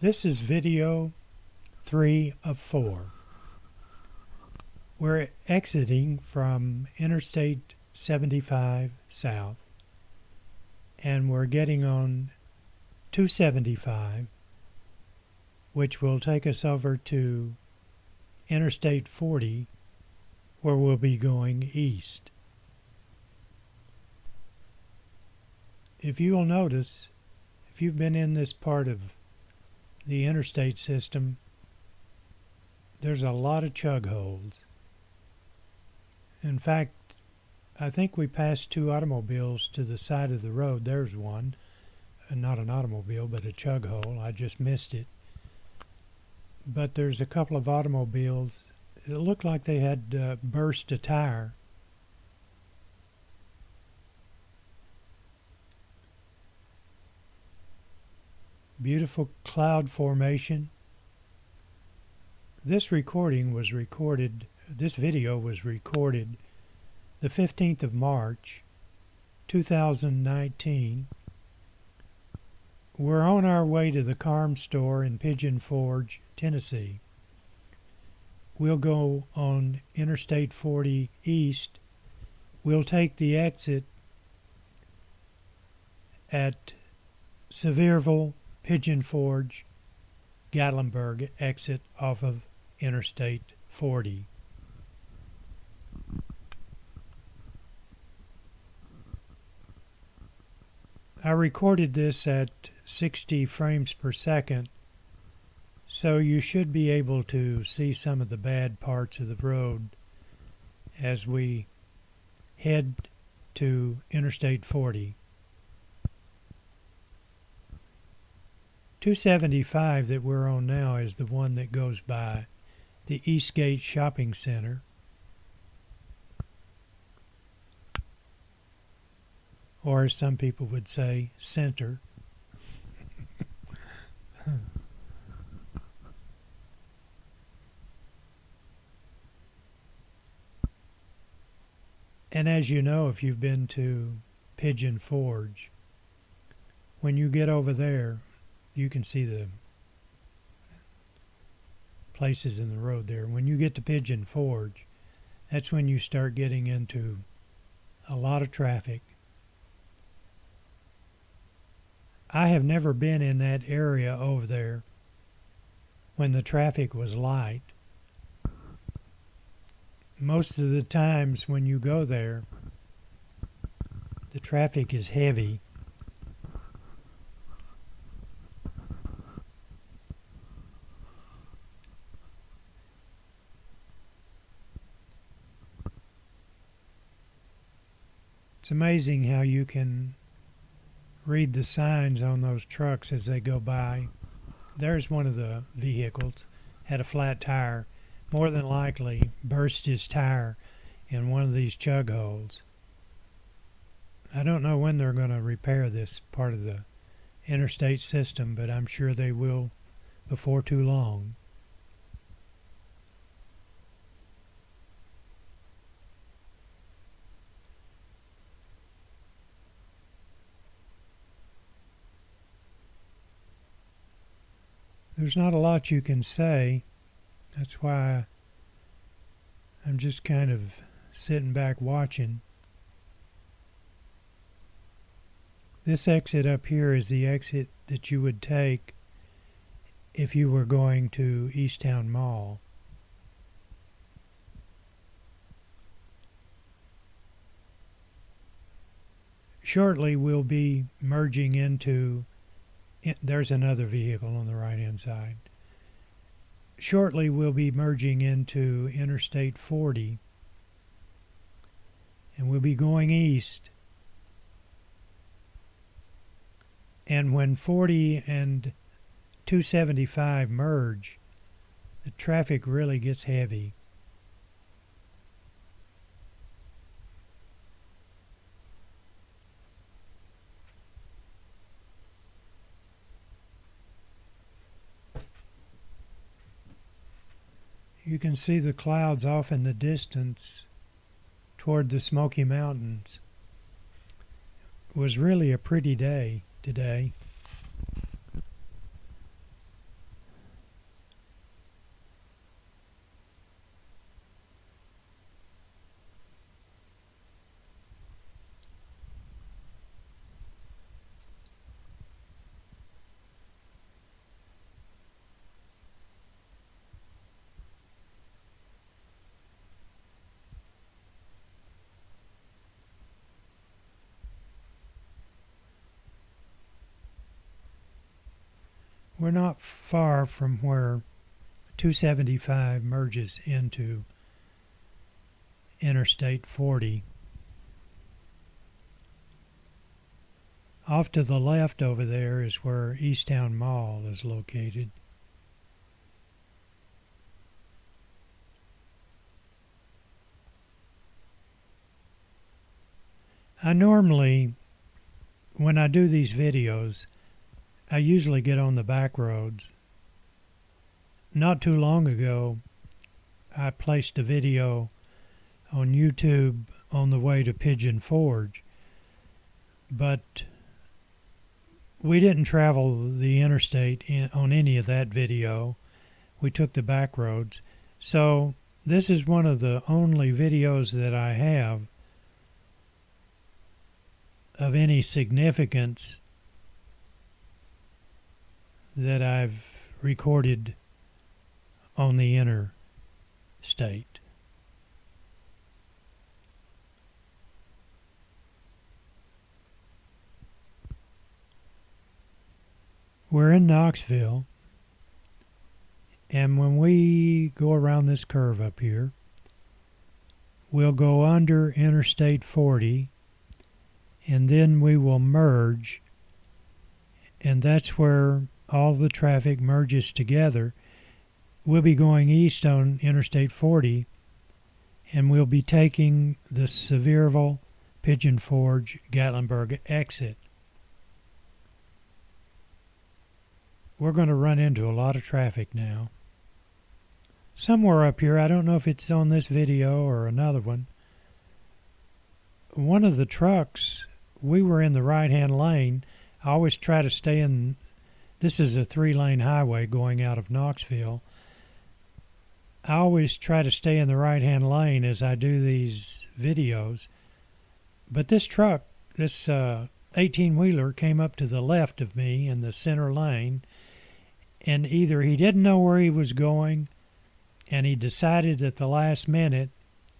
This is video 3 of 4. We're exiting from Interstate 75 south, and we're getting on 275, which will take us over to Interstate 40, where we'll be going east. If you will notice, if you've been in this part of the interstate system, there's a lot of chug holes. In fact, I think we passed 2 automobiles to the side of the road. There's one, not an automobile, but a chug hole. I just missed it. But there's a couple of automobiles. It looked like they had burst a tire. Beautiful cloud formation. This video was recorded the 15th of March, 2019. We're on our way to the KARM store in Pigeon Forge, Tennessee. We'll go on Interstate 40 east. We'll take the exit at Sevierville, Pigeon Forge, Gatlinburg exit off of Interstate 40. I recorded this at 60 frames per second, so you should be able to see some of the bad parts of the road as we head to Interstate 40. 275 that we're on now is the one that goes by the Eastgate Shopping Center. Or as some people would say, center. And as you know, if you've been to Pigeon Forge, when you get over there, you can see the places in the road there. When you get to Pigeon Forge, that's when you start getting into a lot of traffic. I have never been in that area over there when the traffic was light. Most of the times when you go there, the traffic is heavy. It's amazing how you can read the signs on those trucks as they go by. There's one of the vehicles, had a flat tire, more than likely burst his tire in one of these chug holes. I don't know when they're going to repair this part of the interstate system, but I'm sure they will before too long. There's not a lot you can say. That's why I'm just kind of sitting back watching. This exit up here is the exit that you would take if you were going to Easttown Mall. Shortly we'll be merging into there's another vehicle on the right-hand side. Shortly, we'll be merging into Interstate 40, and we'll be going east. And when 40 and 275 merge, the traffic really gets heavy. You can see the clouds off in the distance toward the Smoky Mountains. It was really a pretty day today. we're not far from where 275 merges into Interstate 40. Off to the left over there is where Easttown Mall is located. I normally, when I do these videos, I usually get on the back roads. Not too long ago, I placed a video on YouTube on the way to Pigeon Forge, but we didn't travel the interstate on any of that video. We took the back roads. So this is one of the only videos that I have of any significance that I've recorded on the interstate. We're in Knoxville, and when we go around this curve up here, we'll go under Interstate 40, and then we will merge, and that's where all the traffic merges together. We'll be going east on Interstate 40, and we'll be taking the Sevierville, Pigeon Forge, Gatlinburg exit. We're going to run into a lot of traffic now. Somewhere up here, I don't know if it's on this video or another one, one of the trucks, we were in the right-hand lane. I always try to stay in, this is a 3-lane highway going out of Knoxville. I always try to stay in the right-hand lane as I do these videos. But this truck, this 18-wheeler came up to the left of me in the center lane, and either he didn't know where he was going and he decided at the last minute,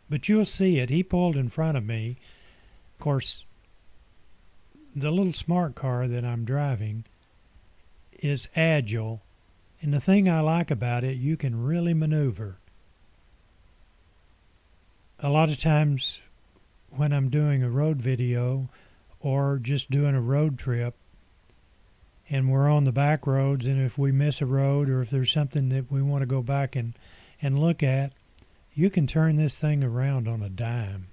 but you'll see it, he pulled in front of me. Of course, the little smart car that I'm driving is agile, and the thing I like about it, you can really maneuver. A lot of times when I'm doing a road video or just doing a road trip and we're on the back roads, and if we miss a road or if there's something that we want to go back and look at, you can turn this thing around on a dime.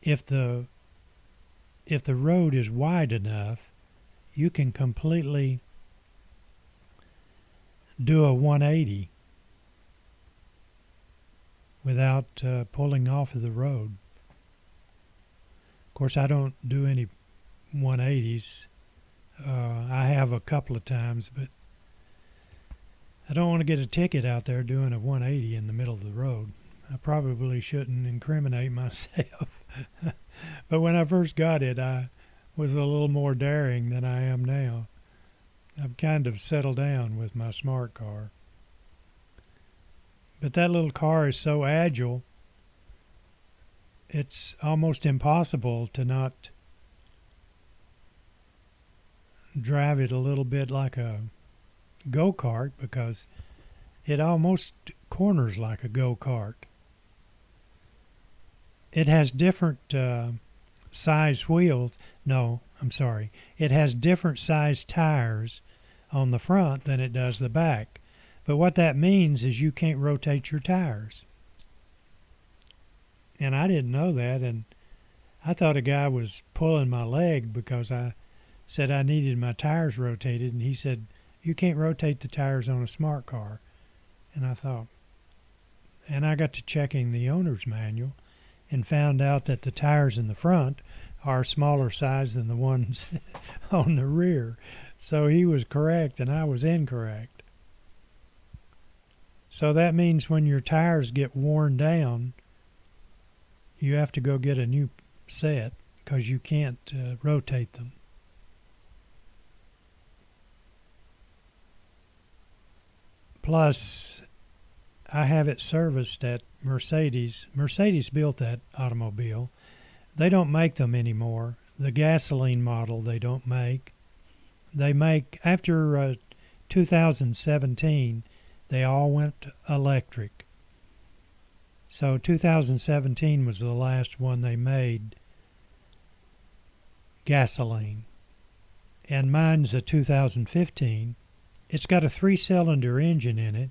If the road is wide enough, you can completely do a 180 without pulling off of the road. Of course, I don't do any 180s. I have a couple of times, but I don't want to get a ticket out there doing a 180 in the middle of the road. I probably shouldn't incriminate myself. But when I first got it, I was a little more daring than I am now. I've kind of settled down with my smart car. But that little car is so agile, it's almost impossible to not drive it a little bit like a go-kart, because it almost corners like a go-kart. It has different size wheels. No, I'm sorry. It has different size tires on the front than it does the back. But what that means is you can't rotate your tires. And I didn't know that, and I thought a guy was pulling my leg because I said I needed my tires rotated, and he said, you can't rotate the tires on a smart car. And I thought, and I got to checking the owner's manual and found out that the tires in the front are smaller size than the ones on the rear. So he was correct and I was incorrect. So that means when your tires get worn down, you have to go get a new set because you can't rotate them. Plus, I have it serviced at Mercedes. Mercedes built that automobile. They don't make them anymore. The gasoline model they don't make. they make, after 2017, they all went electric. So 2017 was the last one they made gasoline. And mine's a 2015. It's got a 3-cylinder engine in it,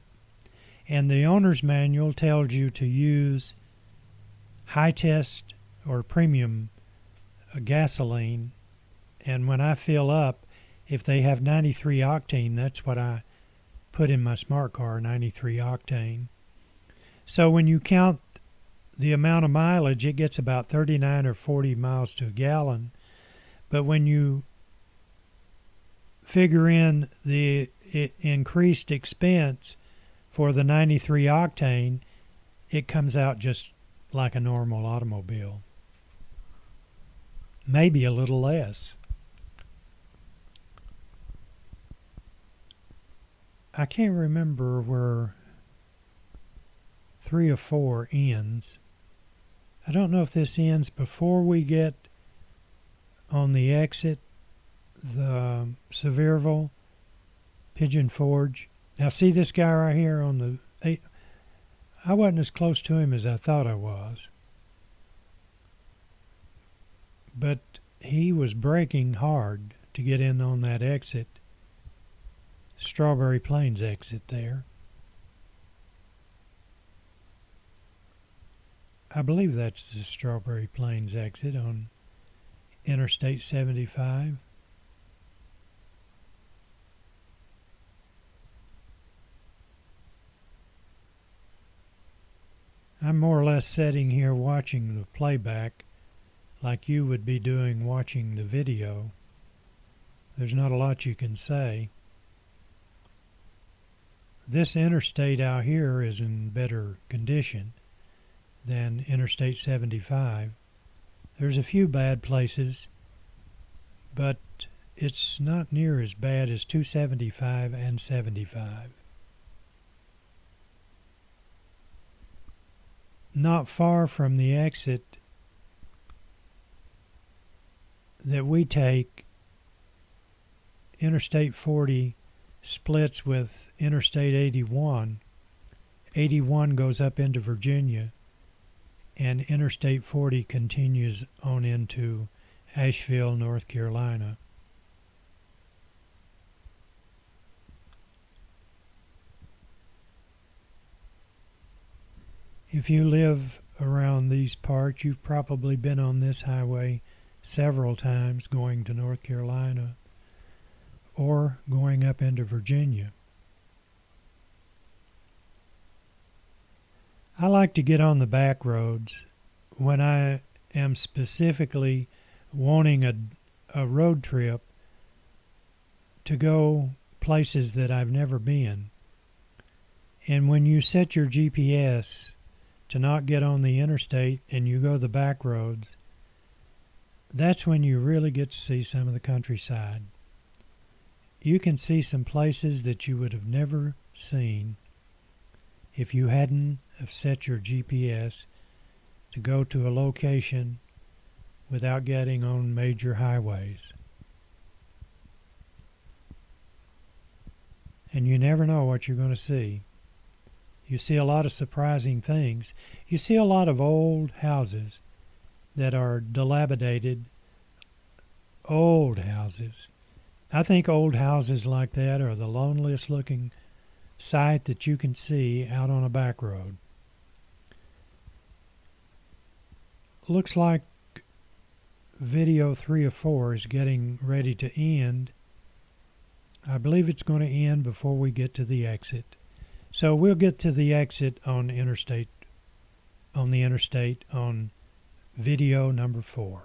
and the owner's manual tells you to use high test or premium gasoline. And when I fill up, if they have 93 octane, that's what I put in my smart car, 93 octane. So when you count the amount of mileage, it gets about 39 or 40 miles to a gallon. But when you figure in the increased expense for the 93 octane, it comes out just like a normal automobile. Maybe a little less. I can't remember where 3 or 4 ends. I don't know if this ends before we get on the exit, the Sevierville, Pigeon Forge. Now see this guy right here on the... I wasn't as close to him as I thought I was. But he was braking hard to get in on that exit. Strawberry Plains exit there. I believe that's the Strawberry Plains exit on Interstate 75. I'm more or less sitting here watching the playback like you would be doing watching the video. There's not a lot you can say. This interstate out here is in better condition than Interstate 75. There's a few bad places, but it's not near as bad as 275 and 75. Not far from the exit that we take, Interstate 40 splits with Interstate 81. 81 goes up into Virginia, and Interstate 40 continues on into Asheville, North Carolina. If you live around these parts, you've probably been on this highway several times going to North Carolina or going up into Virginia. I like to get on the back roads when I am specifically wanting a road trip to go places that I've never been. And when you set your GPS to not get on the interstate and you go the back roads, that's when you really get to see some of the countryside. You can see some places that you would have never seen if you hadn't have set your GPS to go to a location without getting on major highways. And you never know what you're going to see. You see a lot of surprising things. You see a lot of old houses that are dilapidated, old houses. I think old houses like that are the loneliest looking sight that you can see out on a back road. Looks like video 3 or 4 is getting ready to end. I believe it's going to end before we get to the exit. So we'll get to the exit on the interstate on video number 4.